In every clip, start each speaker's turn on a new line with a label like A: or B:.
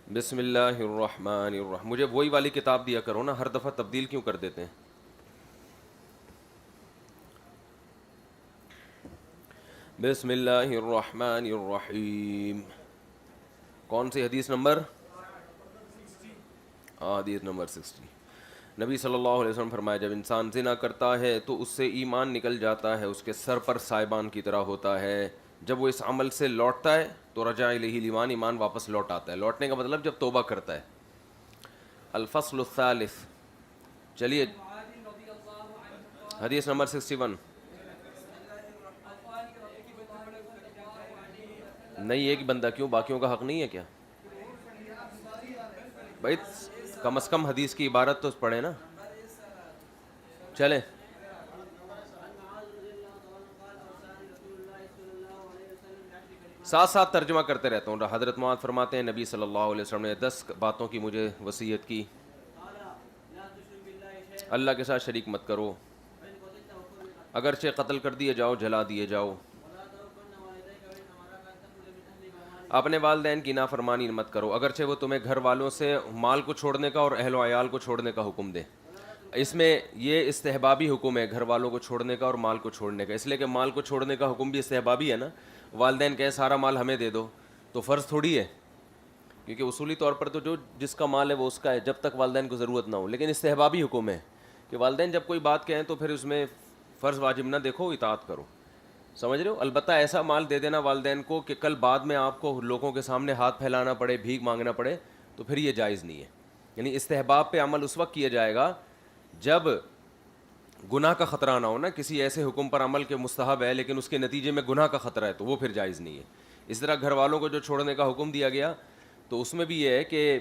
A: بسم اللہ الرحمن الرحیم. مجھے وہی والی کتاب دیا کرو نا, ہر دفعہ تبدیل کیوں کر دیتے ہیں؟ بسم اللہ الرحمن الرحیم. کون سی حدیث نمبر؟ حدیث نمبر 60. نبی صلی اللہ علیہ وسلم فرمایا, جب انسان زنا کرتا ہے تو اس سے ایمان نکل جاتا ہے, اس کے سر پر سائبان کی طرح ہوتا ہے. جب وہ اس عمل سے لوٹتا ہے تو رجع الیہ الایمان, ایمان واپس لوٹ آتا ہے. لوٹنے کا مطلب جب توبہ کرتا ہے. الفصل الثالث. چلیے حدیث نمبر 61. نہیں, ایک بندہ کیوں, باقیوں کا حق نہیں ہے کیا بھائی؟ کم از کم حدیث کی عبارت تو پڑھے نا. چلیں, ساتھ ساتھ ترجمہ کرتے رہتا ہوں. حضرت معاذ فرماتے ہیں, نبی صلی اللہ علیہ وسلم نے 10 باتوں کی مجھے وصیت کی. اللہ کے ساتھ شریک مت کرو, اگرچہ قتل کر دیے جاؤ, جلا دیے جاؤ. اپنے والدین کی نافرمانی مت کرو, اگرچہ وہ تمہیں گھر والوں سے مال کو چھوڑنے کا اور اہل و عیال کو چھوڑنے کا حکم دے. اس میں یہ استحبابی حکم ہے, گھر والوں کو چھوڑنے کا اور مال کو چھوڑنے کا, اس لیے کہ مال کو چھوڑنے کا حکم بھی استحبابی ہے نا. والدین کہیں سارا مال ہمیں دے دو تو فرض تھوڑی ہے, کیونکہ اصولی طور پر تو جو جس کا مال ہے وہ اس کا ہے جب تک والدین کو ضرورت نہ ہو. لیکن استحبابی حکم ہے کہ والدین جب کوئی بات کہیں تو پھر اس میں فرض واجب نہ دیکھو, اطاعت کرو. سمجھ رہے ہو؟ البتہ ایسا مال دے دینا والدین کو کہ کل بعد میں آپ کو لوگوں کے سامنے ہاتھ پھیلانا پڑے, بھیک مانگنا پڑے, تو پھر یہ جائز نہیں ہے. یعنی استحباب پہ عمل اس وقت کیا جائے گا جب گناہ کا خطرہ نہ ہو نا. کسی ایسے حکم پر عمل کے مستحب ہے لیکن اس کے نتیجے میں گناہ کا خطرہ ہے تو وہ پھر جائز نہیں ہے. اس طرح گھر والوں کو جو چھوڑنے کا حکم دیا گیا تو اس میں بھی یہ ہے کہ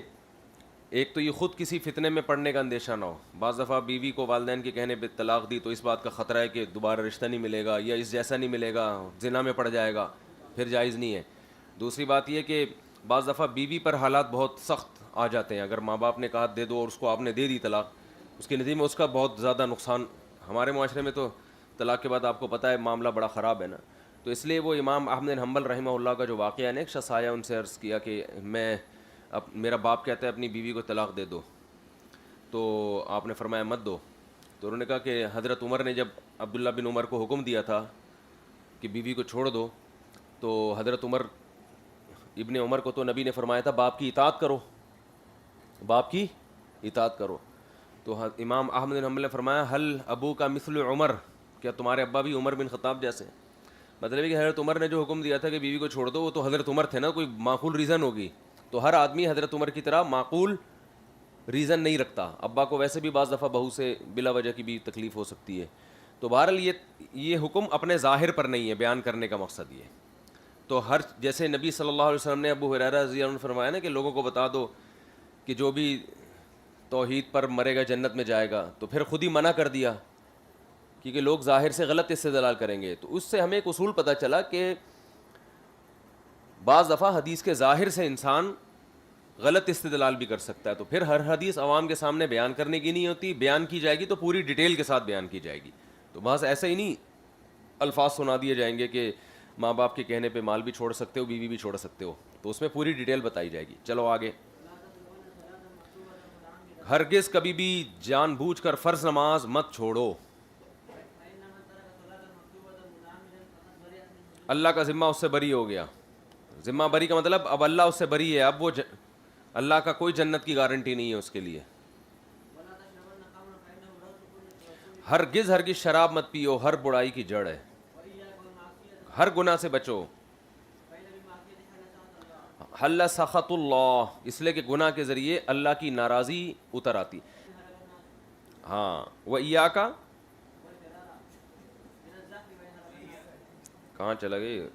A: ایک تو یہ خود کسی فتنے میں پڑنے کا اندیشہ نہ ہو. بعض دفعہ بیوی کو والدین کے کہنے پہ طلاق دی تو اس بات کا خطرہ ہے کہ دوبارہ رشتہ نہیں ملے گا یا اس جیسا نہیں ملے گا, زنا میں پڑ جائے گا, پھر جائز نہیں ہے. دوسری بات یہ کہ بعض دفعہ بیوی پر حالات بہت سخت آ جاتے ہیں. اگر ماں باپ نے کہا دے دو اور اس کو آپ نے دے دی طلاق, اس کے نتیجے میں اس کا بہت زیادہ نقصان. ہمارے معاشرے میں تو طلاق کے بعد آپ کو پتہ ہے معاملہ بڑا خراب ہے نا. تو اس لیے وہ امام احمد بن حنبل رحمہ اللہ کا جو واقعہ ہے نا, ایک شخص آیا ان سے عرض کیا کہ اب میرا باپ کہتا ہے اپنی بیوی کو طلاق دے دو, تو آپ نے فرمایا مت دو. تو انہوں نے کہا کہ حضرت عمر نے جب عبداللہ بن عمر کو حکم دیا تھا کہ بیوی کو چھوڑ دو, تو حضرت عمر ابن عمر کو تو نبی نے فرمایا تھا باپ کی اطاعت کرو, باپ کی اطاعت کرو. تو امام احمد بن حنبل نے فرمایا حل ابو کا مثل عمر, کیا تمہارے ابا بھی عمر بن خطاب جیسے؟ مطلب ہے کہ حضرت عمر نے جو حکم دیا تھا کہ بیوی کو چھوڑ دو, وہ تو حضرت عمر تھے نا, کوئی معقول ریزن ہوگی. تو ہر آدمی حضرت عمر کی طرح معقول ریزن نہیں رکھتا. ابا کو ویسے بھی بعض دفعہ بہو سے بلا وجہ کی بھی تکلیف ہو سکتی ہے. تو بہرحال یہ حکم اپنے ظاہر پر نہیں ہے, بیان کرنے کا مقصد یہ ہے. تو جیسے نبی صلی اللہ علیہ وسلم نے ابو ہریرہ رضی اللہ عنہ فرمایا نا کہ لوگوں کو بتا دو کہ جو بھی توحید پر مرے گا جنت میں جائے گا, تو پھر خود ہی منع کر دیا کیونکہ لوگ ظاہر سے غلط استدلال کریں گے. تو اس سے ہمیں ایک اصول پتہ چلا کہ بعض دفعہ حدیث کے ظاہر سے انسان غلط استدلال بھی کر سکتا ہے. تو پھر ہر حدیث عوام کے سامنے بیان کرنے کی نہیں ہوتی, بیان کی جائے گی تو پوری ڈیٹیل کے ساتھ بیان کی جائے گی. تو بس ایسا ہی نہیں الفاظ سنا دیے جائیں گے کہ ماں باپ کے کہنے پہ مال بھی چھوڑ سکتے ہو, بیوی بھی چھوڑ سکتے ہو. تو اس میں پوری ڈیٹیل بتائی جائے گی. چلو آگے. ہرگز کبھی بھی جان بوجھ کر فرض نماز مت چھوڑو. اللہ کا ذمہ اس سے بری ہو گیا. ذمہ بری کا مطلب اب اللہ اس سے بری ہے, اب وہ اللہ کا کوئی جنت کی گارنٹی نہیں ہے اس کے لیے. ہرگز ہرگز شراب مت پیو, ہر برائی کی جڑ ہے. ہر گناہ سے بچو. حل سخط اللہ, اس لیے کہ گناہ کے ذریعے اللہ کی ناراضی اتر آتی. ہاں, وہ ایاکا کہاں چلا گئے,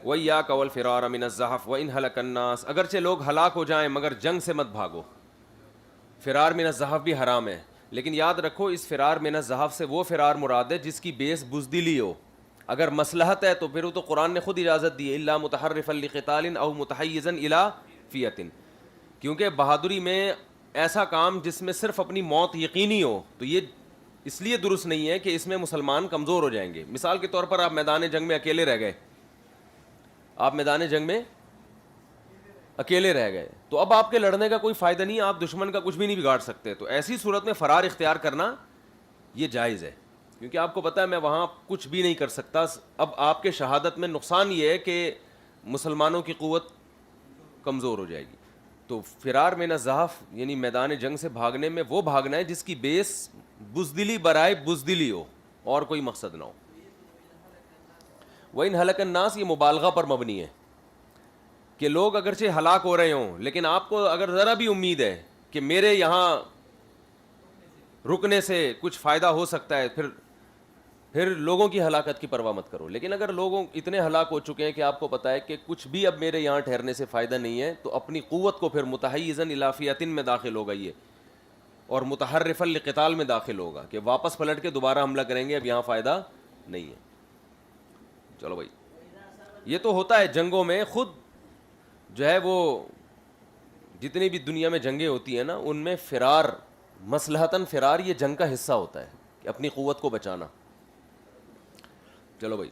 A: وَإِيَّاكَ وَالْفِرَارَ مِنَ الزَّحْفِ وَإِنْ هَلَكَ النَّاسِ, اگرچہ لوگ ہلاک ہو جائیں مگر جنگ سے مت بھاگو. فرار من الزحف بھی حرام ہے, لیکن یاد رکھو اس فرار من الزحف سے وہ فرار مراد ہے جس کی بیس بزدلی ہو. اگر مصلحت ہے تو پھر وہ تو قرآن نے خود اجازت دی ہے, الا متحرفا لقتال او متحیزا الی فئۃ, کیونکہ بہادری میں ایسا کام جس میں صرف اپنی موت یقینی ہو, تو یہ اس لیے درست نہیں ہے کہ اس میں مسلمان کمزور ہو جائیں گے. مثال کے طور پر آپ میدان جنگ میں اکیلے رہ گئے, آپ میدان جنگ میں اکیلے رہ گئے تو اب آپ کے لڑنے کا کوئی فائدہ نہیں ہے, آپ دشمن کا کچھ بھی نہیں بگاڑ سکتے. تو ایسی صورت میں فرار اختیار کرنا یہ جائز ہے, کیونکہ آپ کو پتہ ہے میں وہاں کچھ بھی نہیں کر سکتا. اب آپ کے شہادت میں نقصان یہ ہے کہ مسلمانوں کی قوت کمزور ہو جائے گی. تو فرار من الزحف یعنی میدان جنگ سے بھاگنے میں وہ بھاگنا ہے جس کی بیس بزدلی برائے بزدلی ہو اور کوئی مقصد نہ ہو. وَإِنْ هَلَكَ النَّاسِ یہ مبالغہ پر مبنی ہے کہ لوگ اگرچہ ہلاک ہو رہے ہوں لیکن آپ کو اگر ذرا بھی امید ہے کہ میرے یہاں رکنے سے کچھ فائدہ ہو سکتا ہے, پھر لوگوں کی ہلاکت کی پرواہ مت کرو. لیکن اگر لوگ اتنے ہلاک ہو چکے ہیں کہ آپ کو پتہ ہے کہ کچھ بھی اب میرے یہاں ٹھہرنے سے فائدہ نہیں ہے, تو اپنی قوت کو پھر متحیزاً الی فئۃ میں داخل ہوگا یہ, اور متحرفا لقتال میں داخل ہوگا کہ واپس پلٹ کے دوبارہ حملہ کریں گے, اب یہاں فائدہ نہیں ہے. چلو بھائی, یہ تو ہوتا ہے جنگوں میں. خود جو ہے وہ جتنی بھی دنیا میں جنگیں ہوتی ہیں نا, ان میں فرار مصلحتاً فرار یہ جنگ کا حصہ ہوتا ہے کہ اپنی قوت کو بچانا. چلو بھائی,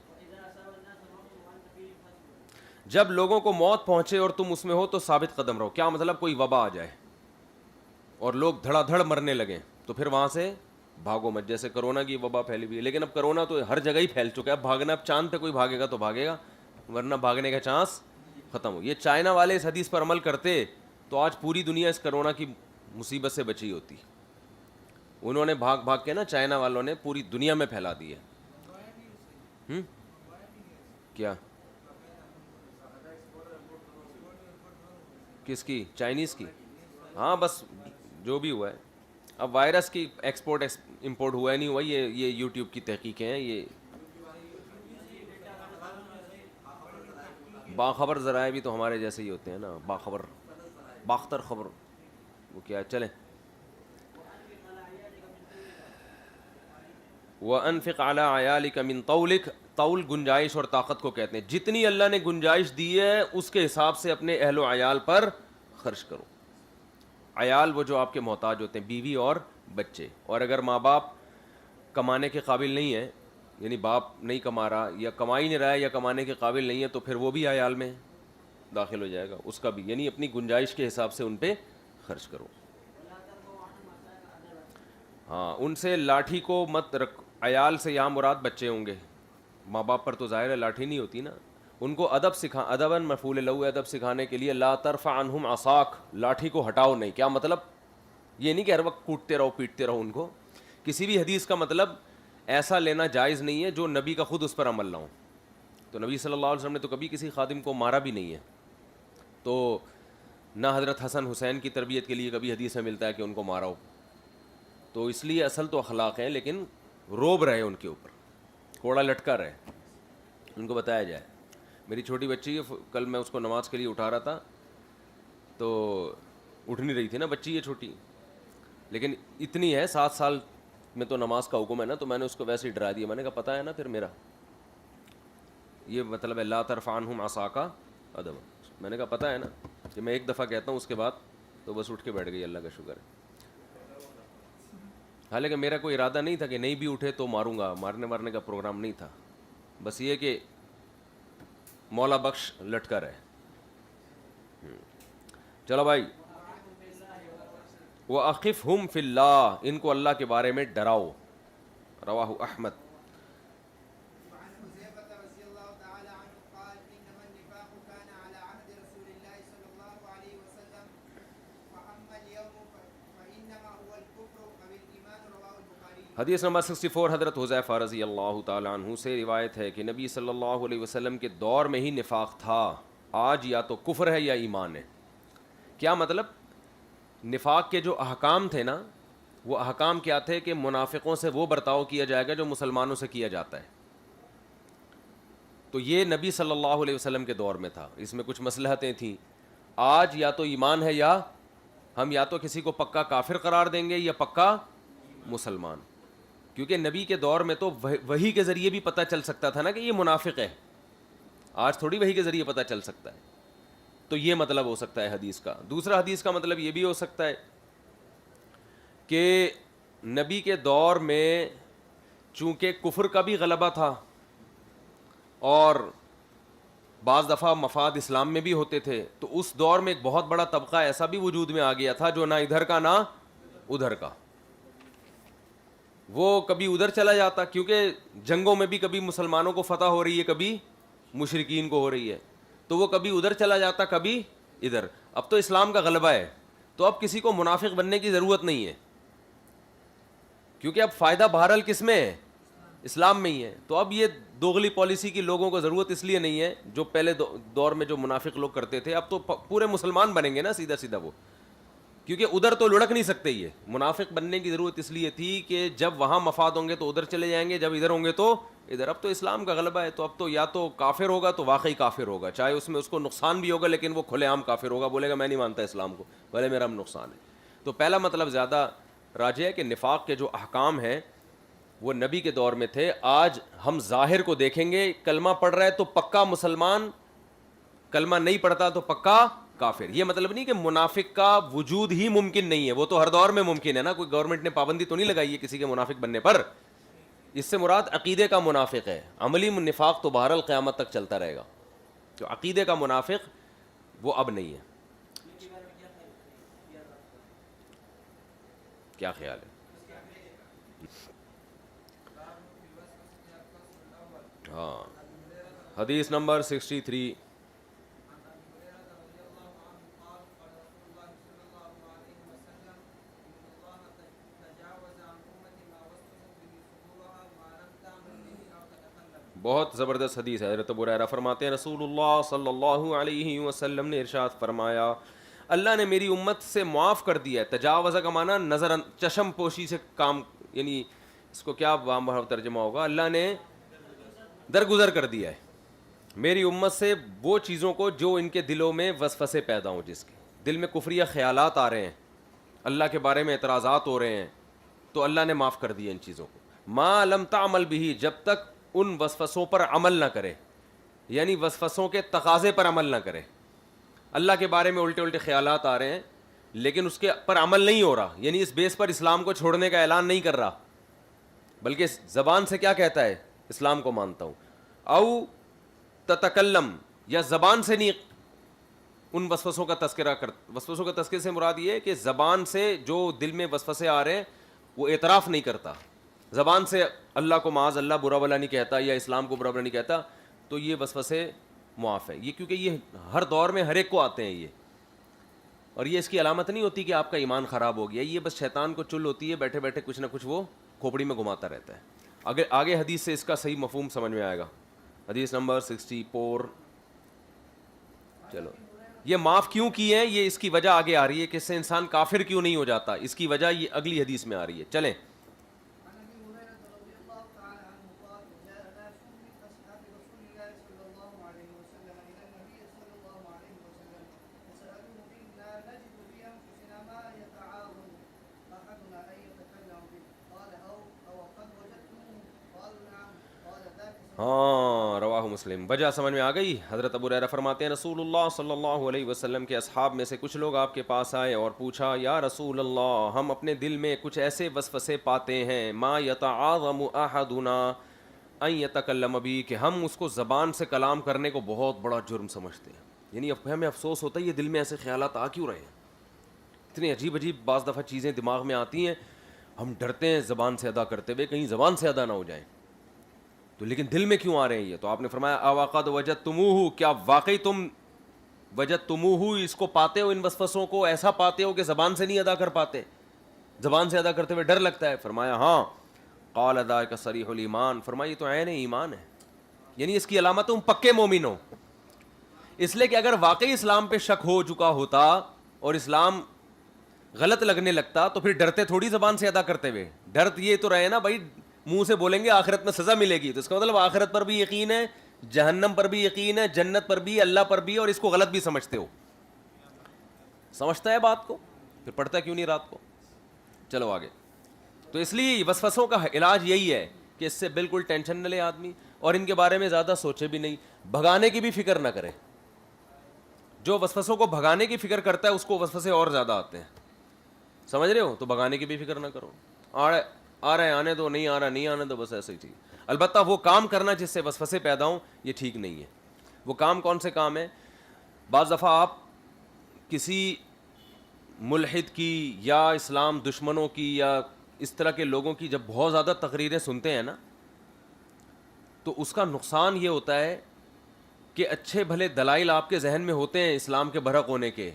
A: جب لوگوں کو موت پہنچے اور تم اس میں ہو تو ثابت قدم رہو. کیا مطلب؟ کوئی وبا آ جائے اور لوگ دھڑا دھڑ مرنے لگیں تو پھر وہاں سے بھاگو مت. جیسے کرونا کی وبا پھیلی ہوئی ہے, لیکن اب کرونا تو ہر جگہ ہی پھیل چکا ہے. اب بھاگنا, اب چاند پہ کوئی بھاگے گا تو بھاگے گا, ورنہ بھاگنے کا چانس ختم ہو. یہ چائنا والے اس حدیث پر عمل کرتے تو آج پوری دنیا اس کرونا کی مصیبت سے بچی ہوتی. انہوں نے بھاگ بھاگ کے نا, چائنا والوں نے پوری دنیا میں پھیلا دی ہے. کیا کس کی؟ چائنیز کی. ہاں بس جو بھی ہوا ہے. اب وائرس کی ایکسپورٹ امپورٹ ہوا ہے نہیں ہوا, یہ یوٹیوب کی تحقیقیں ہیں. یہ باخبر ذرائع بھی تو ہمارے جیسے ہی ہوتے ہیں نا, باخبر باختر خبر, وہ کیا ہے. چلیں, وَأَنفِقْ عَلَىٰ عَيَالِكَ مِن طَوْلِكَ, طول گنجائش اور طاقت کو کہتے ہیں. جتنی اللہ نے گنجائش دی ہے اس کے حساب سے اپنے اہل و عیال پر خرچ کرو. عیال وہ جو آپ کے محتاج ہوتے ہیں, بیوی اور بچے. اور اگر ماں باپ کمانے کے قابل نہیں ہے, یعنی باپ نہیں کما رہا یا کما ہی نہیں رہا ہے یا کمانے کے قابل نہیں ہے, تو پھر وہ بھی عیال میں داخل ہو جائے گا, اس کا بھی. یعنی اپنی گنجائش کے حساب سے ان پہ خرچ کرو. ہاں, ان سے لاٹھی کو مت رکھ. عیال سے یہاں مراد بچے ہوں گے, ماں باپ پر تو ظاہر ہے لاٹھی نہیں ہوتی نا. ان کو ادب ادباً مفعول لہو, ادب سکھانے کے لیے لا ترفع عنہم عصاک, لاٹھی کو ہٹاؤ نہیں. کیا مطلب؟ یہ نہیں کہ ہر وقت کوٹتے رہو پیٹتے رہو ان کو. کسی بھی حدیث کا مطلب ایسا لینا جائز نہیں ہے جو نبی کا خود اس پر عمل نہ ہو. تو نبی صلی اللہ علیہ وسلم نے تو کبھی کسی خادم کو مارا بھی نہیں ہے, تو نہ حضرت حسن حسین کی تربیت کے لیے کبھی حدیث میں ملتا ہے کہ ان کو مارا ہو. تو اس لیے اصل تو اخلاق ہیں, لیکن روب رہے ان کے اوپر, کوڑا لٹکا رہے, ان کو بتایا جائے. میری چھوٹی بچی ہے, کل میں اس کو نماز کے لیے اٹھا رہا تھا تو اٹھ نہیں رہی تھی نا, بچی ہے چھوٹی, لیکن اتنی ہے 7 سال میں تو نماز کا حکم ہے نا, تو میں نے اس کو ویسے ہی ڈرا دیا. میں نے کہا پتہ ہے نا پھر میرا یہ مطلب ہے لا ترفع عنہم عصاک ادب. میں نے کہا پتہ ہے نا کہ میں ایک دفعہ کہتا ہوں اس کے بعد تو بس اٹھ کے بیٹھ گئی. اللہ کا شکر ہے. حالانکہ میرا کوئی ارادہ نہیں تھا کہ نہیں بھی اٹھے تو ماروں گا, مارنے کا پروگرام نہیں تھا, بس یہ کہ مولا بخش لٹکا رہے. چلو بھائی, وَأَخِفْهُمْ فِي اللَّهِ, ان کو اللہ کے بارے میں ڈراؤ. رواہ احمد. حدیث نمبر 64 حضرت حذیفہ رضی اللہ تعالیٰ عنہ سے روایت ہے کہ نبی صلی اللہ علیہ وسلم کے دور میں ہی نفاق تھا, آج یا تو کفر ہے یا ایمان ہے. کیا مطلب؟ نفاق کے جو احکام تھے نا, وہ احکام کیا تھے کہ منافقوں سے وہ برتاؤ کیا جائے گا جو مسلمانوں سے کیا جاتا ہے. تو یہ نبی صلی اللہ علیہ وسلم کے دور میں تھا, اس میں کچھ مصلحتیں تھیں. آج یا تو ایمان ہے یا ہم یا تو کسی کو پکا کافر قرار دیں گے یا پکا مسلمان, کیونکہ نبی کے دور میں تو وحی کے ذریعے بھی پتہ چل سکتا تھا نا کہ یہ منافق ہے. آج تھوڑی وحی کے ذریعے پتہ چل سکتا ہے. تو یہ مطلب ہو سکتا ہے حدیث کا. دوسرا حدیث کا مطلب یہ بھی ہو سکتا ہے کہ نبی کے دور میں چونکہ کفر کا بھی غلبہ تھا اور بعض دفعہ مفاد اسلام میں بھی ہوتے تھے، تو اس دور میں ایک بہت بڑا طبقہ ایسا بھی وجود میں آ گیا تھا جو نہ ادھر کا نہ ادھر کا، وہ کبھی ادھر چلا جاتا، کیونکہ جنگوں میں بھی کبھی مسلمانوں کو فتح ہو رہی ہے، کبھی مشرکین کو ہو رہی ہے، تو وہ کبھی ادھر چلا جاتا کبھی ادھر۔ اب تو اسلام کا غلبہ ہے، تو اب کسی کو منافق بننے کی ضرورت نہیں ہے، کیونکہ اب فائدہ بہرحال کس میں ہے؟ اسلام میں ہی ہے۔ تو اب یہ دوغلی پالیسی کی لوگوں کو ضرورت اس لیے نہیں ہے، جو پہلے دور میں جو منافق لوگ کرتے تھے، اب تو پورے مسلمان بنیں گے نا سیدھا سیدھا وہ، کیونکہ ادھر تو لڑک نہیں سکتے۔ یہ منافق بننے کی ضرورت اس لیے تھی کہ جب وہاں مفاد ہوں گے تو ادھر چلے جائیں گے، جب ادھر ہوں گے تو ادھر۔ اب تو اسلام کا غلبہ ہے، تو اب تو یا تو کافر ہوگا تو واقعی کافر ہوگا، چاہے اس میں اس کو نقصان بھی ہوگا، لیکن وہ کھلے عام کافر ہوگا، بولے گا میں نہیں مانتا اسلام کو، بھلے میرا نقصان ہے۔ تو پہلا مطلب زیادہ راجع ہے کہ نفاق کے جو احکام ہیں وہ نبی کے دور میں تھے۔ آج ہم ظاہر کو دیکھیں گے، کلمہ پڑھ رہا ہے تو پکا مسلمان، کلمہ نہیں پڑھتا تو پکا کافر۔ یہ مطلب نہیں کہ منافق کا وجود ہی ممکن نہیں ہے، وہ تو ہر دور میں ممکن ہے نا، کوئی گورنمنٹ نے پابندی تو نہیں لگائی ہے کسی کے منافق بننے پر۔ اس سے مراد عقیدے کا منافق ہے، عملی نفاق تو بہرحال قیامت تک چلتا رہے گا، جو عقیدے کا منافق وہ اب نہیں ہے۔ کیا خیال ہے؟ ہاں، حدیث نمبر 63۔ بہت زبردست حدیث ہے۔ حضرت ابو ہریرہ فرماتے ہیں رسول اللہ صلی اللہ علیہ وسلم نے ارشاد فرمایا، اللہ نے میری امت سے معاف کر دیا ہے۔ تجاوزہ کا معنی نظر چشم پوشی سے کام، یعنی اس کو کیا عام ترجمہ ہوگا، اللہ نے درگزر کر دیا ہے میری امت سے وہ چیزوں کو جو ان کے دلوں میں وسوسے پیدا ہوں، جس کے دل میں کفریہ خیالات آ رہے ہیں، اللہ کے بارے میں اعتراضات ہو رہے ہیں، تو اللہ نے معاف کر دیا ان چیزوں کو۔ ما لم تعمل بھی، جب تک ان وسوسوں پر عمل نہ کرے، یعنی وسوسوں کے تقاضے پر عمل نہ کرے۔ اللہ کے بارے میں الٹے الٹے خیالات آ رہے ہیں لیکن اس کے پر عمل نہیں ہو رہا، یعنی اس بیس پر اسلام کو چھوڑنے کا اعلان نہیں کر رہا، بلکہ زبان سے کیا کہتا ہے؟ اسلام کو مانتا ہوں۔ او تتکلم، یا زبان سے نہیں ان وسوسوں کا تذکرہ کر، وسوسوں کا تذکرے سے مراد یہ ہے کہ زبان سے جو دل میں وسوسے آ رہے ہیں وہ اعتراف نہیں کرتا، زبان سے اللہ کو معاذ اللہ برا بلا نہیں کہتا یا اسلام کو برا بلا نہیں کہتا، تو یہ وسوسے معاف ہے۔ یہ کیونکہ یہ ہر دور میں ہر ایک کو آتے ہیں یہ، اور یہ اس کی علامت نہیں ہوتی کہ آپ کا ایمان خراب ہو گیا، یہ بس شیطان کو چل ہوتی ہے، بیٹھے بیٹھے کچھ نہ کچھ وہ کھوپڑی میں گھماتا رہتا ہے۔ آگے حدیث سے اس کا صحیح مفہوم سمجھ میں آئے گا۔ حدیث نمبر 64۔ چلو، یہ معاف کیوں کی ہے، یہ اس کی وجہ آگے آ رہی ہے کہ اس سے انسان کافر کیوں نہیں ہو جاتا، اس کی وجہ یہ اگلی حدیث میں آ رہی ہے۔ چلیں، ہاں، رواہ مسلم۔ وجہ سمجھ میں آ گئی۔ حضرت ابو ہریرہ فرماتے ہیں رسول اللہ صلی اللہ علیہ وسلم کے اصحاب میں سے کچھ لوگ آپ کے پاس آئے اور پوچھا، یا رسول اللہ، ہم اپنے دل میں کچھ ایسے وسوسے پاتے ہیں، ما یتعاظم احدنا ان یتکلم بھی، کہ ہم اس کو زبان سے کلام کرنے کو بہت بڑا جرم سمجھتے ہیں، یعنی ہمیں افسوس ہوتا ہے یہ دل میں ایسے خیالات آ کیوں رہے ہیں، اتنی عجیب عجیب بعض دفعہ چیزیں دماغ میں آتی ہیں، ہم ڈرتے ہیں زبان سے ادا کرتے ہوئے کہیں زبان سے ادا نہ ہو جائیں، تو لیکن دل میں کیوں آ رہے ہیں یہ؟ تو آپ نے فرمایا اوقد وجدتموہ، کیا واقعی تم وجدتموہ اس کو پاتے ہو، ان وسوسوں کو ایسا پاتے ہو کہ زبان سے نہیں ادا کر پاتے، زبان سے ادا کرتے ہوئے ڈر لگتا ہے؟ فرمایا ہاں۔ قال ذاک صریح الایمان، فرمایا یہ تو عین ایمان ہے، یعنی اس کی علامت تم پکے مومن ہو، اس لیے کہ اگر واقعی اسلام پہ شک ہو چکا ہوتا اور اسلام غلط لگنے لگتا تو پھر ڈرتے تھوڑی زبان سے ادا کرتے ہوئے، ڈر یہ تو رہے نا بھائی، منہ سے بولیں گے آخرت میں سزا ملے گی، تو اس کا مطلب آخرت پر بھی یقین ہے، جہنم پر بھی یقین ہے، جنت پر بھی، اللہ پر بھی، اور اس کو غلط بھی سمجھتے ہو۔ سمجھتا ہے بات کو؟ پھر پڑھتا کیوں نہیں رات کو؟ چلو آگے۔ تو اس لیے وسوسوں کا علاج یہی ہے کہ اس سے بالکل ٹینشن نہ لے آدمی، اور ان کے بارے میں زیادہ سوچے بھی نہیں، بھگانے کی بھی فکر نہ کرے۔ جو وسوسوں کو بھگانے کی فکر کرتا ہے اس کو وسوسے اور زیادہ آتے ہیں، سمجھ رہے ہو؟ تو بھگانے کی بھی فکر نہ کرو، آ رہے آنے دو، نہیں آ رہا نہیں آنے دو، بس ایسے ہی ٹھیک۔ البتہ وہ کام کرنا جس سے وسوسے پیدا ہوں یہ ٹھیک نہیں ہے۔ وہ کام کون سے کام ہیں؟ بعض دفعہ آپ کسی ملحد کی یا اسلام دشمنوں کی یا اس طرح کے لوگوں کی جب بہت زیادہ تقریریں سنتے ہیں نا، تو اس کا نقصان یہ ہوتا ہے کہ اچھے بھلے دلائل آپ کے ذہن میں ہوتے ہیں اسلام کے برحق ہونے کے،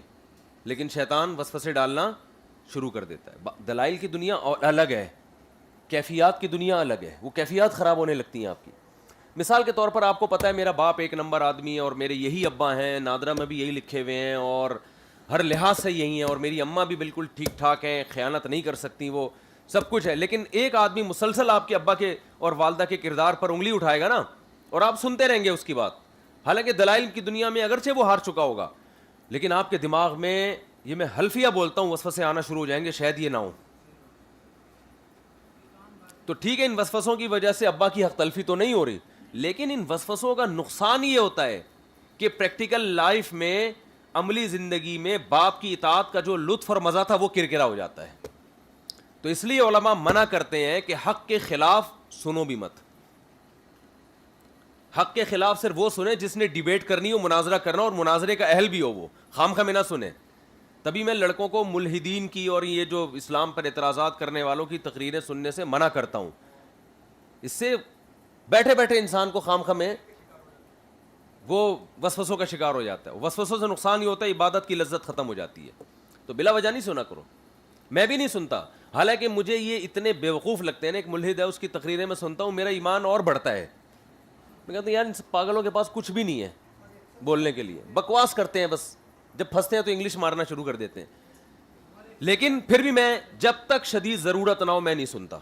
A: لیکن شیطان وسوسے ڈالنا شروع کر دیتا ہے. دلائل کی دنیا اور الگ ہے، کیفیات کی دنیا الگ ہے، وہ کیفیات خراب ہونے لگتی ہیں آپ کی. مثال کے طور پر آپ کو پتہ ہے میرا باپ ایک نمبر آدمی ہے اور میرے یہی ابا ہیں، نادرہ میں بھی یہی لکھے ہوئے ہیں اور ہر لحاظ سے یہی ہیں، اور میری اماں بھی بالکل ٹھیک ٹھاک ہیں، خیانت نہیں کر سکتی، وہ سب کچھ ہے. لیکن ایک آدمی مسلسل آپ کے ابا کے اور والدہ کے کردار پر انگلی اٹھائے گا نا، اور آپ سنتے رہیں گے اس کی بات، حالانکہ دلائل کی دنیا میں اگرچہ وہ ہار چکا ہوگا، لیکن آپ کے دماغ میں یہ میں حلفیہ بولتا ہوں وسوسے آنا شروع ہو جائیں گے، شاید یہ نہ ہو. تو ٹھیک ہے، ان وسوسوں کی وجہ سے ابا کی حق تلفی تو نہیں ہو رہی، لیکن ان وسوسوں کا نقصان یہ ہوتا ہے کہ پریکٹیکل لائف میں، عملی زندگی میں باپ کی اطاعت کا جو لطف اور مزہ تھا وہ کرکرا ہو جاتا ہے. تو اس لیے علماء منع کرتے ہیں کہ حق کے خلاف سنو بھی مت. حق کے خلاف صرف وہ سنیں جس نے ڈیبیٹ کرنی ہو، مناظرہ کرنا اور مناظرے کا اہل بھی ہو، وہ خام خواہ میں نہ سنیں. تبھی میں لڑکوں کو ملحدین کی اور یہ جو اسلام پر اعتراضات کرنے والوں کی تقریریں سننے سے منع کرتا ہوں. اس سے بیٹھے بیٹھے انسان کو خام خواہ میں وہ وسوسوں کا شکار ہو جاتا ہے. وسوسوں سے نقصان یہ ہوتا ہے عبادت کی لذت ختم ہو جاتی ہے. تو بلا وجہ نہیں سنا کرو. میں بھی نہیں سنتا، حالانکہ مجھے یہ اتنے بیوقوف لگتے ہیں نا. ایک ملحد ہے، اس کی تقریریں میں سنتا ہوں، میرا ایمان اور بڑھتا ہے. میں کہتا ہوں یار ان پاگلوں کے پاس کچھ بھی نہیں ہے بولنے کے لیے، بکواس کرتے ہیں بس، جب پھنستے ہیں تو انگلش مارنا شروع کر دیتے ہیں. لیکن پھر بھی میں جب تک شدید ضرورت نہ ہو میں نہیں سنتا.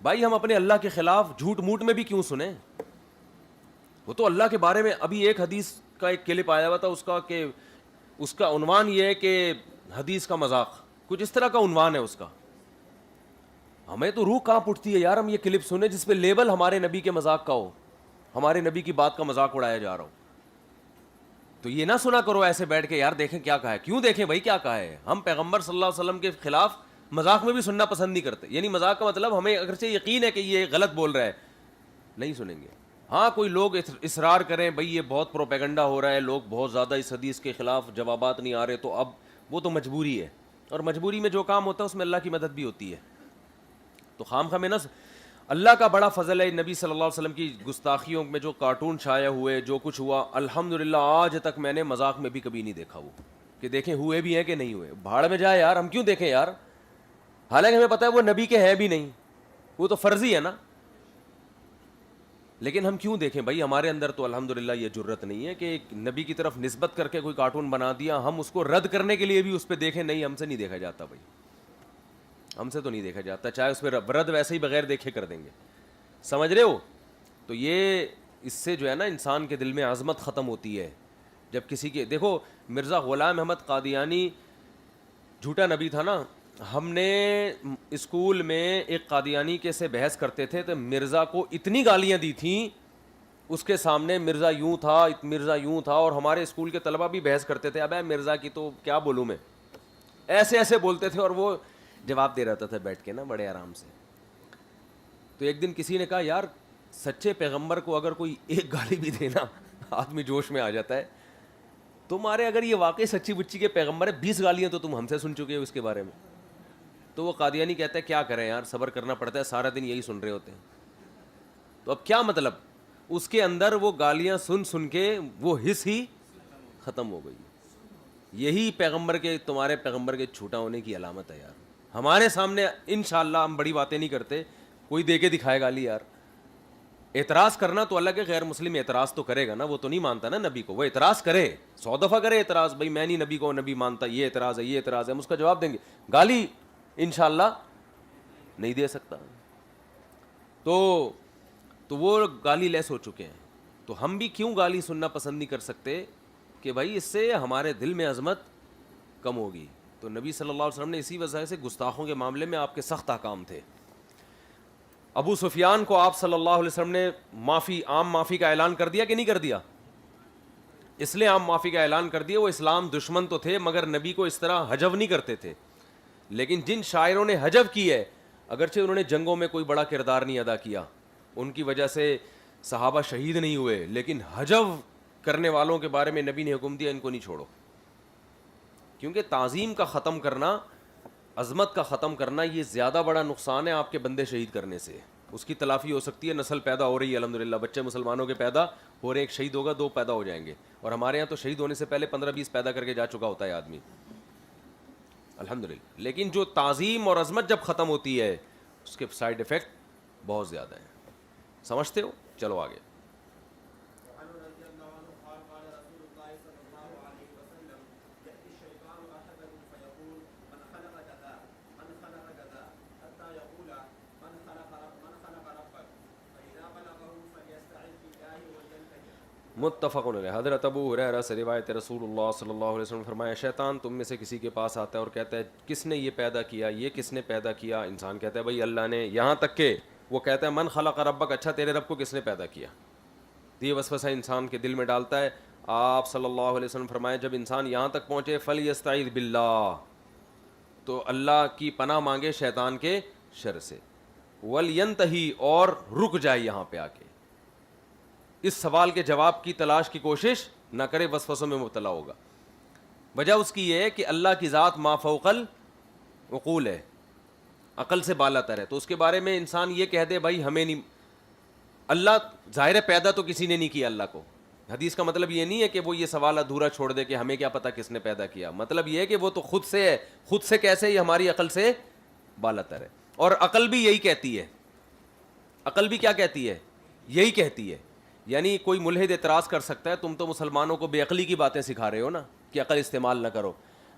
A: بھائی ہم اپنے اللہ کے خلاف جھوٹ موٹ میں بھی کیوں سنیں؟ وہ تو اللہ کے بارے میں ابھی ایک حدیث کا ایک کلپ آیا ہوا تھا، اس کا کہ اس کا عنوان یہ ہے کہ حدیث کا مذاق، کچھ اس طرح کا عنوان ہے اس کا. ہمیں تو روح کہاں اٹھتی ہے یار ہم یہ کلپ سنیں جس پہ لیبل ہمارے نبی کے مذاق کا ہو، ہمارے نبی کی بات کا مذاق اڑایا جا رہا ہو. تو یہ نہ سنا کرو ایسے بیٹھ کے یار دیکھیں کیا کہا ہے. کیوں دیکھیں بھائی کیا کہا ہے؟ ہم پیغمبر صلی اللہ علیہ وسلم کے خلاف مذاق میں بھی سننا پسند نہیں کرتے. یعنی مذاق کا مطلب ہمیں اگرچہ یقین ہے کہ یہ غلط بول رہا ہے، نہیں سنیں گے. ہاں کوئی لوگ اصرار کریں بھئی یہ بہت پروپیگنڈا ہو رہا ہے، لوگ بہت زیادہ اس حدیث کے خلاف جوابات نہیں آ رہے، تو اب وہ تو مجبوری ہے، اور مجبوری میں جو کام ہوتا ہے اس میں اللہ کی مدد بھی ہوتی ہے. تو خام خواہ میں نہ، اللہ کا بڑا فضل ہے نبی صلی اللہ علیہ وسلم کی گستاخیوں میں جو کارٹون شائع ہوئے، جو کچھ ہوا، الحمدللہ آج تک میں نے مذاق میں بھی کبھی نہیں دیکھا وہ کہ دیکھیں ہوئے بھی ہیں کہ نہیں ہوئے. بھاڑ میں جائے یار، ہم کیوں دیکھیں یار؟ حالانکہ ہمیں پتہ ہے وہ نبی کے ہیں بھی نہیں، وہ تو فرضی ہے نا، لیکن ہم کیوں دیکھیں بھائی؟ ہمارے اندر تو الحمدللہ یہ جرت نہیں ہے کہ ایک نبی کی طرف نسبت کر کے کوئی کارٹون بنا دیا، ہم اس کو رد کرنے کے لیے بھی اس پہ دیکھیں. نہیں، ہم سے نہیں دیکھا جاتا بھائی، ہم سے تو نہیں دیکھا جاتا، چاہے اس پہ رد ویسے ہی بغیر دیکھے کر دیں گے. سمجھ رہے ہو؟ تو یہ اس سے جو ہے نا انسان کے دل میں عظمت ختم ہوتی ہے. جب کسی کے دیکھو مرزا غلام احمد قادیانی جھوٹا نبی تھا نا. ہم نے اسکول میں ایک قادیانی کے سے بحث کرتے تھے تو مرزا کو اتنی گالیاں دی تھیں اس کے سامنے، مرزا یوں تھا، مرزا یوں تھا، اور ہمارے اسکول کے طلبہ بھی بحث کرتے تھے ابے مرزا کی تو کیا بولوں میں، ایسے ایسے بولتے تھے، اور وہ جواب دے رہتا تھا بیٹھ کے نا بڑے آرام سے. تو ایک دن کسی نے کہا یار سچے پیغمبر کو اگر کوئی ایک گالی بھی دینا آدمی جوش میں آ جاتا ہے، تمہارے اگر یہ واقعی سچی بچی کے پیغمبر ہے 20 گالیاں تو تم ہم سے سن چکے ہو اس کے بارے میں. تو وہ قادیانی کہتا ہے کیا کریں یار، صبر کرنا پڑتا ہے، سارا دن یہی سن رہے ہوتے ہیں. تو اب کیا مطلب، اس کے اندر وہ گالیاں سن سن کے وہ حس ہی ختم ہو گئی. یہی پیغمبر کے، تمہارے پیغمبر کے چھوٹا ہونے کی علامت ہے یار. ہمارے سامنے انشاءاللہ ہم بڑی باتیں نہیں کرتے، کوئی دے کے دکھائے گالی یار. اعتراض کرنا تو اللہ کے غیر مسلم اعتراض تو کرے گا نا، وہ تو نہیں مانتا نا نبی کو، وہ اعتراض کرے 100 دفعہ کرے اعتراض، بھائی میں نہیں نبی کو نبی مانتا، یہ اعتراض ہے، یہ اعتراض ہے، ہم اس کا جواب دیں گے. گالی انشاءاللہ نہیں دے سکتا. تو وہ گالی لیس ہو چکے ہیں. تو ہم بھی کیوں گالی سننا پسند نہیں کر سکتے کہ بھائی اس سے ہمارے دل میں عظمت کم ہوگی. تو نبی صلی اللہ علیہ وسلم نے اسی وجہ سے گستاخوں کے معاملے میں آپ کے سخت احکام تھے. ابو سفیان کو آپ صلی اللہ علیہ وسلم نے عام معافی کا اعلان کر دیا کہ نہیں کر دیا؟ اس لیے عام معافی کا اعلان کر دیا، وہ اسلام دشمن تو تھے مگر نبی کو اس طرح حجو نہیں کرتے تھے. لیکن جن شاعروں نے حجو کی ہے، اگرچہ انہوں نے جنگوں میں کوئی بڑا کردار نہیں ادا کیا، ان کی وجہ سے صحابہ شہید نہیں ہوئے، لیکن حجو کرنے والوں کے بارے میں نبی نے حکم دیا ان کو نہیں چھوڑو، کیونکہ تعظیم کا ختم کرنا، عظمت کا ختم کرنا یہ زیادہ بڑا نقصان ہے آپ کے بندے شہید کرنے سے. اس کی تلافی ہو سکتی ہے، نسل پیدا ہو رہی ہے الحمدللہ، بچے مسلمانوں کے پیدا ہو رہے ہیں، ایک شہید ہوگا 2 پیدا ہو جائیں گے، اور ہمارے یہاں تو شہید ہونے سے پہلے 15-20 پیدا کر کے جا چکا ہوتا ہے آدمی الحمدللہ. لیکن جو تعظیم اور عظمت جب ختم ہوتی ہے اس کے سائیڈ افیکٹ بہت زیادہ ہیں. سمجھتے ہو؟ چلو آگے. متفق علیہ. حضرت ابو ہریرہ سے روایت رسول اللہ صلی اللہ علیہ وسلم نے فرمایا شیطان تم میں سے کسی کے پاس آتا ہے اور کہتا ہے کس نے یہ پیدا کیا، یہ کس نے پیدا کیا؟ انسان کہتا ہے بھائی اللہ نے، یہاں تک کہ وہ کہتا ہے من خلق ربک، اچھا تیرے رب کو کس نے پیدا کیا؟ یہ وسوسہ انسان کے دل میں ڈالتا ہے. آپ صلی اللہ علیہ وسلم فرمایا جب انسان یہاں تک پہنچے فلیستعیذ باللہ، تو اللہ کی پناہ مانگے شیطان کے شر سے، ولینتہی، اور رک جائے یہاں پہ آ کے، اس سوال کے جواب کی تلاش کی کوشش نہ کرے، وسوسوں میں مبتلا ہوگا. وجہ اس کی یہ ہے کہ اللہ کی ذات ما فوق العقول ہے، عقل سے بالا تر ہے، تو اس کے بارے میں انسان یہ کہہ دے بھائی ہمیں نہیں، اللہ ظاہر ہے پیدا تو کسی نے نہیں کیا اللہ کو. حدیث کا مطلب یہ نہیں ہے کہ وہ یہ سوال ادھورا چھوڑ دے کہ ہمیں کیا پتہ کس نے پیدا کیا، مطلب یہ ہے کہ وہ تو خود سے ہے، خود سے کیسے، یہ ہماری عقل سے بالا تر ہے. اور عقل بھی یہی کہتی ہے، عقل بھی کیا کہتی ہے؟ یہی کہتی ہے. یعنی کوئی ملحد اعتراض کر سکتا ہے تم تو مسلمانوں کو بے عقلی کی باتیں سکھا رہے ہو نا کہ عقل استعمال نہ کرو.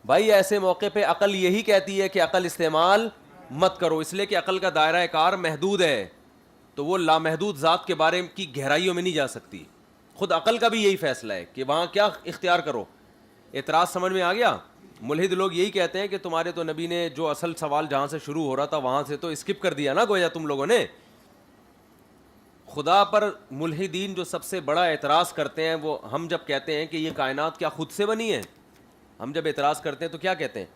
A: بھائی ایسے موقع پہ عقل یہی کہتی ہے کہ عقل استعمال مت کرو، اس لیے کہ عقل کا دائرہ کار محدود ہے، تو وہ لامحدود ذات کے بارے کی گہرائیوں میں نہیں جا سکتی. خود عقل کا بھی یہی فیصلہ ہے کہ وہاں کیا اختیار کرو. اعتراض سمجھ میں آ گیا؟ ملحد لوگ یہی کہتے ہیں کہ تمہارے تو نبی نے جو اصل سوال جہاں سے شروع ہو رہا تھا وہاں سے تو اسکپ کر دیا نا گویا تم لوگوں نے. خدا پر ملحدین جو سب سے بڑا اعتراض کرتے ہیں، وہ ہم جب کہتے ہیں کہ یہ کائنات کیا خود سے بنی ہے، ہم جب اعتراض کرتے ہیں تو کیا کہتے ہیں؟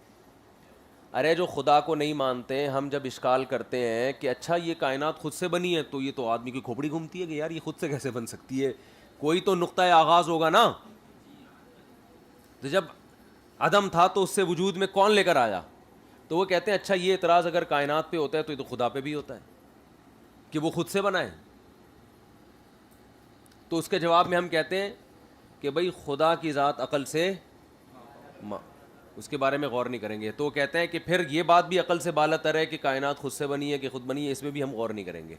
A: ارے جو خدا کو نہیں مانتے ہیں، ہم جب اشکال کرتے ہیں کہ اچھا یہ کائنات خود سے بنی ہے، تو یہ تو آدمی کی کھوپڑی گھومتی ہے کہ یار یہ خود سے کیسے بن سکتی ہے، کوئی تو نقطۂ آغاز ہوگا نا. تو جب عدم تھا تو اس سے وجود میں کون لے کر آیا؟ تو وہ کہتے ہیں اچھا یہ اعتراض اگر کائنات پہ ہوتا ہے تو یہ تو خدا پہ بھی ہوتا ہے کہ وہ خود سے بنا ہے. تو اس کے جواب میں ہم کہتے ہیں کہ بھئی خدا کی ذات عقل سے اس کے بارے میں غور نہیں کریں گے. تو کہتے ہیں کہ پھر یہ بات بھی عقل سے بالا تر ہے کہ کائنات خود سے بنی ہے کہ خود بنی ہے، اس میں بھی ہم غور نہیں کریں گے.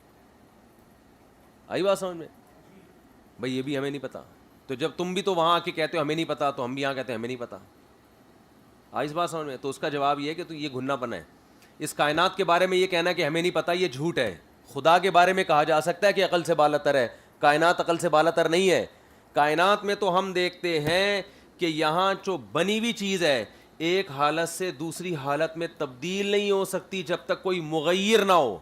A: آئی بات سمجھ میں؟ بھئی یہ بھی ہمیں نہیں پتا. تو جب تم بھی تو وہاں آ کے کہتے ہو ہمیں نہیں پتا، تو ہم بھی یہاں کہتے ہیں ہمیں نہیں پتا. آئی اس بات سمجھ میں؟ تو اس کا جواب یہ ہے کہ تو یہ گھننا پنا ہے. اس کائنات کے بارے میں یہ کہنا کہ ہمیں نہیں پتا یہ جھوٹ ہے. خدا کے بارے میں کہا جا سکتا ہے کہ عقل سے بالا تر ہے، کائنات عقل سے بالا تر نہیں ہے. کائنات میں تو ہم دیکھتے ہیں کہ یہاں جو بنی ہوئی چیز ہے ایک حالت سے دوسری حالت میں تبدیل نہیں ہو سکتی جب تک کوئی مغیر نہ ہو،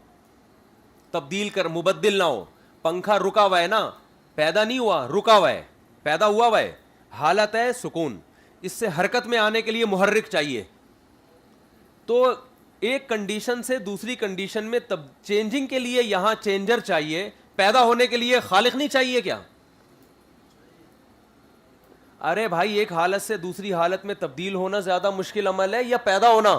A: تبدیل کر مبدل نہ ہو. پنکھا رکا ہوا ہے نا، پیدا نہیں ہوا، رکا ہوا ہے، پیدا ہوا ہوا ہے، حالت ہے سکون. اس سے حرکت میں آنے کے لیے محرک چاہیے. تو ایک کنڈیشن سے دوسری کنڈیشن میں چینجنگ کے لیے یہاں چینجر چاہیے، پیدا ہونے کے لیے خالق نہیں چاہیے کیا؟ ارے بھائی ایک حالت سے دوسری حالت میں تبدیل ہونا زیادہ مشکل عمل ہے یا پیدا ہونا؟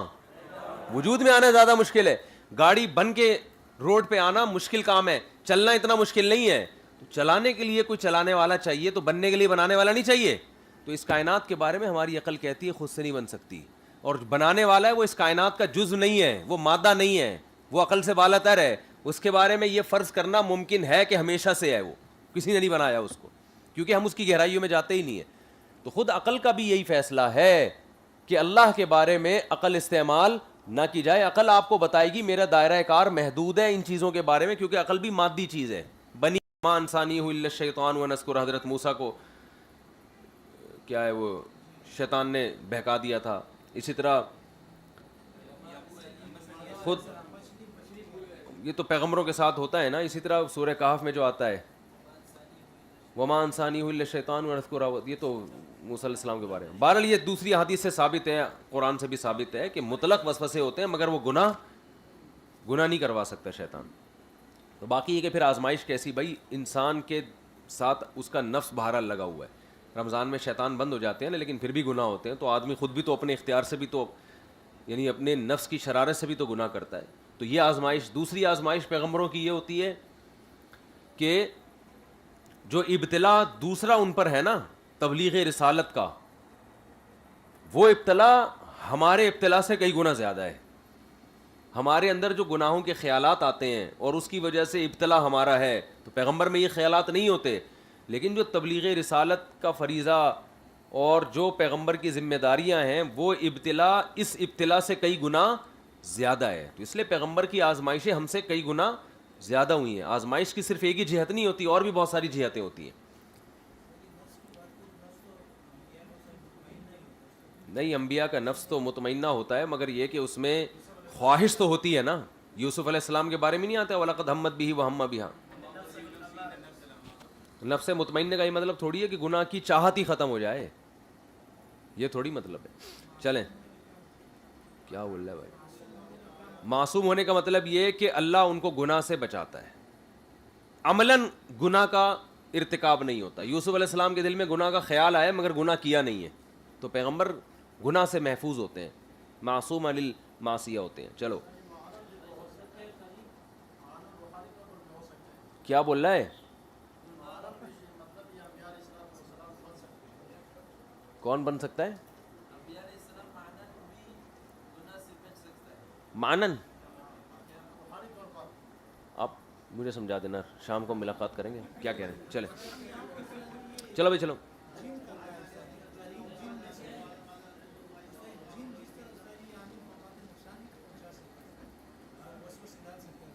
A: وجود میں آنا زیادہ مشکل ہے. گاڑی بن کے روڈ پہ آنا مشکل کام ہے، چلنا اتنا مشکل نہیں ہے. تو چلانے کے لیے کوئی چلانے والا چاہیے، تو بننے کے لیے بنانے والا نہیں چاہیے. تو اس کائنات کے بارے میں ہماری عقل کہتی ہے خود سے نہیں بن سکتی، اور بنانے والا ہے وہ اس کائنات کا جزء نہیں ہے، وہ مادہ نہیں ہے، وہ عقل سے بالا تر ہے. اس کے بارے میں یہ فرض کرنا ممکن ہے کہ ہمیشہ سے ہے، وہ کسی نے نہیں بنایا اس کو، کیونکہ ہم اس کی گہرائیوں میں جاتے ہی نہیں ہیں. تو خود عقل کا بھی یہی فیصلہ ہے کہ اللہ کے بارے میں عقل استعمال نہ کی جائے. عقل آپ کو بتائے گی میرا دائرہ کار محدود ہے ان چیزوں کے بارے میں، کیونکہ عقل بھی مادی چیز ہے. بنی ما انسانی الا الشیطان ونذکر، حضرت موسیٰ کو کیا ہے وہ شیطان نے بہکا دیا تھا. اسی طرح خود یہ تو پیغمبروں کے ساتھ ہوتا ہے نا. اسی طرح سورہ کہف میں جو آتا ہے وما انسانی الا الشیطان ونذکر، یہ تو موسیٰ علیہ السلام کے بارے میں. بہرحال یہ دوسری حدیث سے ثابت ہے، قرآن سے بھی ثابت ہے کہ مطلق وسوسے ہوتے ہیں مگر وہ گناہ نہیں کروا سکتا شیطان. تو باقی یہ کہ پھر آزمائش کیسی؟ بھائی انسان کے ساتھ اس کا نفس بہرحال لگا ہوا ہے. رمضان میں شیطان بند ہو جاتے ہیں نا، لیکن پھر بھی گناہ ہوتے ہیں، تو آدمی خود بھی تو اپنے اختیار سے بھی تو، یعنی اپنے نفس کی شرارت سے بھی تو گناہ کرتا ہے. تو یہ آزمائش، دوسری آزمائش پیغمبروں کی یہ ہوتی ہے کہ جو ابتلا دوسرا ان پر ہے نا تبلیغ رسالت کا، وہ ابتلا ہمارے ابتلا سے کئی گنا زیادہ ہے. ہمارے اندر جو گناہوں کے خیالات آتے ہیں اور اس کی وجہ سے ابتلا ہمارا ہے، تو پیغمبر میں یہ خیالات نہیں ہوتے. لیکن جو تبلیغ رسالت کا فریضہ اور جو پیغمبر کی ذمہ داریاں ہیں، وہ ابتلا اس ابتلا سے کئی گنا زیادہ ہے. تو اس لیے پیغمبر کی آزمائشیں ہم سے کئی گنا زیادہ ہوئی ہیں. آزمائش کی صرف ایک ہی جہت نہیں ہوتی، اور بھی بہت ساری جہتیں ہوتی ہیں. نہیں، انبیاء کا نفس تو مطمئنہ ہوتا ہے، مگر یہ کہ اس میں خواہش تو ہوتی ہے نا. یوسف علیہ السلام کے بارے میں نہیں آتا وَلَقَدْ ہَمَّتْ بِهِ وَهَمَّ بِهَا. نفس مطمئنہ کا یہ مطلب تھوڑی ہے کہ گناہ کی چاہت ہی ختم ہو جائے، یہ تھوڑی مطلب ہے. چلیں، کیا بول رہا ہے بھائی؟ معصوم ہونے کا مطلب یہ کہ اللہ ان کو گناہ سے بچاتا ہے، عملاً گناہ کا ارتکاب نہیں ہوتا. یوسف علیہ السلام کے دل میں گناہ کا خیال آیا مگر گناہ کیا نہیں ہے، تو پیغمبر گناہ سے محفوظ ہوتے ہیں، معصوم عن المعصیہ ہوتے ہیں. چلو، کیا بول رہا ہے؟ کون بن سکتا ہے معنن؟ آپ مجھے سمجھا دینا، شام کو ملاقات کریں گے. کیا کہہ رہے ہیں؟ چلیں، چلو بھائی چلو.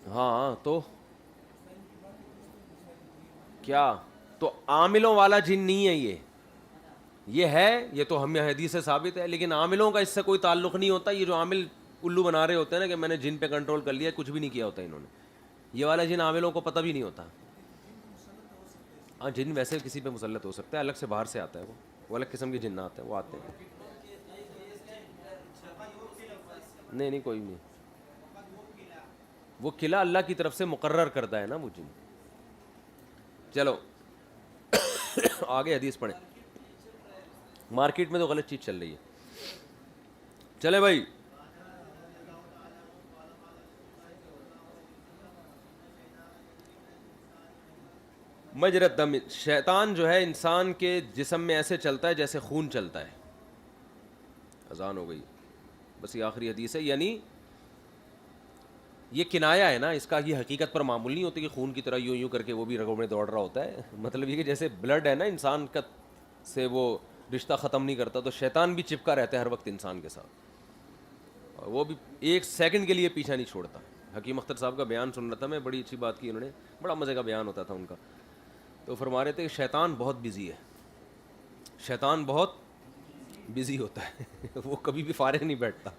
A: ہاں تو کیا، تو عاملوں والا جن نہیں ہے یہ ہے، یہ تو ہمیں حدیث سے ثابت ہے، لیکن عاملوں کا اس سے کوئی تعلق نہیں ہوتا. یہ جو عامل الو بنا رہے ہوتے ہیں نا کہ میں نے جن پہ کنٹرول کر لیا، کچھ بھی نہیں کیا ہوتا انہوں نے. یہ والا جن عاملوں کو پتہ بھی نہیں ہوتا. ہاں، جن ویسے کسی پہ مسلط ہو سکتا ہے، الگ سے باہر سے آتا ہے، وہ الگ قسم کے جن آتے ہیں، وہ آتے ہیں. نہیں نہیں، کوئی نہیں، وہ قلعہ اللہ کی طرف سے مقرر کرتا ہے نا وہ جن. چلو آگے حدیث پڑھیں. مارکیٹ میں تو غلط چیز چل رہی ہے. چلے بھائی، مجرد دم، شیطان جو ہے انسان کے جسم میں ایسے چلتا ہے جیسے خون چلتا ہے. اذان ہو گئی، بس یہ آخری حدیث ہے. یعنی یہ کنایا ہے نا اس کا، یہ حقیقت پر معمول نہیں ہوتی کہ خون کی طرح یوں یوں کر کے وہ بھی رگوں میں دوڑ رہا ہوتا ہے. مطلب یہ کہ جیسے بلڈ ہے نا انسان کا سے وہ رشتہ ختم نہیں کرتا، تو شیطان بھی چپکا رہتا ہے ہر وقت انسان کے ساتھ، اور وہ بھی ایک سیکنڈ کے لیے پیچھا نہیں چھوڑتا. حکیم اختر صاحب کا بیان سن رہا تھا میں، بڑی اچھی بات کی انہوں نے، بڑا مزے کا بیان ہوتا تھا ان کا. تو فرما رہے تھے کہ شیطان بہت بزی ہے، شیطان بہت بزی ہوتا ہے وہ کبھی بھی فارغ نہیں بیٹھتا.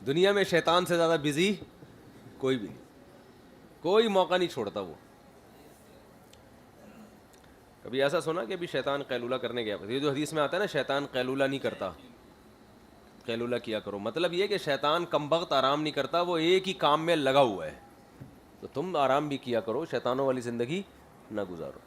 A: دنیا میں شیطان سے زیادہ بزی کوئی بھی نہیں، کوئی موقع نہیں چھوڑتا وہ. کبھی ایسا سنا کہ ابھی شیطان قیلولہ کرنے گیا؟ یہ جو حدیث میں آتا ہے نا شیطان قیلولہ نہیں کرتا، قیلولہ کیا کرو، مطلب یہ کہ شیطان کم وقت آرام نہیں کرتا، وہ ایک ہی کام میں لگا ہوا ہے. تو تم آرام بھی کیا کرو، شیطانوں والی زندگی نہ گزارو.